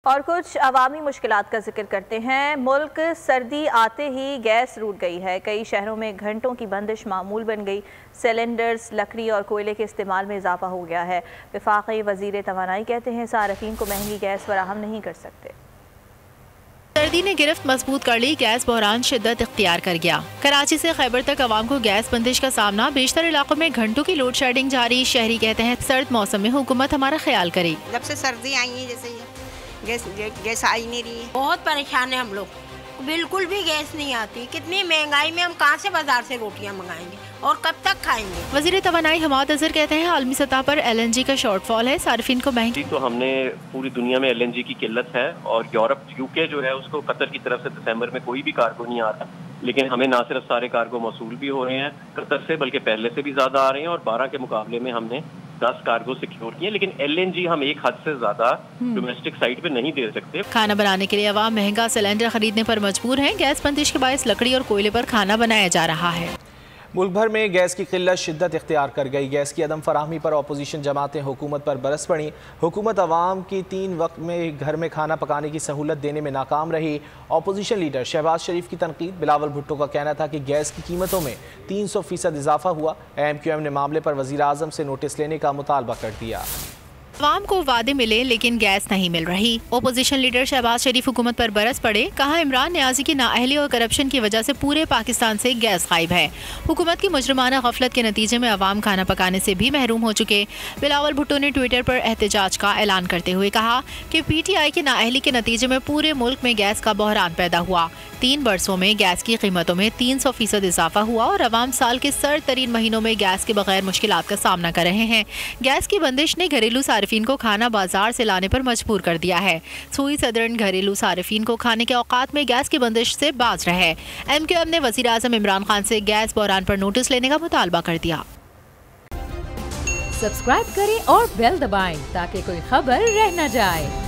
और कुछ अवामी मुश्किलात का जिक्र करते हैं। मुल्क सर्दी आते ही गैस रूठ गई है। कई शहरों में घंटों की बंदिश मामूल बन गई। सिलेंडर्स, लकड़ी और कोयले के इस्तेमाल में इजाफा हो गया है। वफाकी वजीर तवानाई कहते हैं सार्फिन को महंगी गैस फराहम नहीं कर सकते। सर्दी ने गिरफ्त मजबूत कर ली, गैस बहरान शिद्दत इख्तियार कर गया। कराची से खैबर तक आवाम को गैस बंदिश का सामना, बेशतर इलाकों में घंटों की लोड शेडिंग जारी। शहरी कहते हैं सर्द मौसम में हुकूमत हमारा ख्याल करे। जब से सर्दी आई है जैसे गैस आई नहीं रही है, बहुत परेशान है हम लोग। बिल्कुल भी गैस नहीं आती। कितनी महंगाई में हम कहाँ से बाजार से रोटियां मंगाएंगे और कब तक खाएंगे। वजीर तवानाई हमाद अजहर कहते हैं आलमी सतह पर LNG का शॉर्टफॉल है, सार्फिन को महंगी। तो हमने पूरी दुनिया में LNG की किल्लत है और यूरोप UK जो है उसको कतर की तरफ से दिसंबर में कोई भी कार्गो नहीं आ रहा, लेकिन हमें ना सिर्फ सारे कार्गो मौसूल भी हो रहे हैं कतर से, बल्कि पहले से भी ज्यादा आ रहे हैं और 12 के मुकाबले में हमने 10 कार्गो सिक्योर किए। लेकिन LNG हम एक हद से ज्यादा डोमेस्टिक साइट पे नहीं दे सकते। खाना बनाने के लिए अवाम महंगा सिलेंडर खरीदने पर मजबूर हैं। गैस बंदिश के बायस लकड़ी और कोयले पर खाना बनाया जा रहा है। मुल्क भर में गैस की किल्लत शिद्दत इख्तियार कर गई। गैस की अदम फराहमी पर अपोजिशन जमातें हुकूमत पर बरस पड़ी। हुकूमत अवाम की 3 वक्त में घर में खाना पकाने की सहूलत देने में नाकाम रही। अपोजिशन लीडर शहबाज शरीफ की तनकीद। बिलावल भुट्टो का कहना था कि गैस की कीमतों में 300% इजाफा हुआ। AMQM ने मामले पर वज़ीर आज़म से नोटिस लेने का मुतालबा कर दिया। अवाम को वादे मिले लेकिन गैस नहीं मिल रही। ओपोजिशन लीडर शहबाज शरीफ हुकूमत पर बरस पड़े। कहा इमरान नियाजी की नाअहली और करप्शन की वजह से पूरे पाकिस्तान से गैस गायब है। हुकूमत की मुजरमाना गफलत के नतीजे में अवाम खाना पकाने से भी महरूम हो चुके। बिलावल भुट्टो ने ट्विटर पर एहतजाज का ऐलान करते हुए कहा कि PTI की नाअहली के नतीजे में पूरे मुल्क में गैस का बहरान पैदा हुआ। 3 बरसों में गैस की कीमतों में 300% इजाफा हुआ और अवाम साल के सर्द तरीन महीनों में गैस के बगैर मुश्किलात का सामना कर रहे हैं। गैस की बंदिश ने घरेलू सार्फिन को खाना बाजार से लाने पर मजबूर कर दिया है। सूई सदरन घरेलू सार्फिन को खाने के औकात में गैस की बंदिश से बाज रहे। MQM ने वज़ीर आज़म इमरान खान से गैस बहरान पर नोटिस लेने का मुतालबा कर दिया। सब्सक्राइब करें और बेल दबाएं ताकि कोई खबर रह न जाए।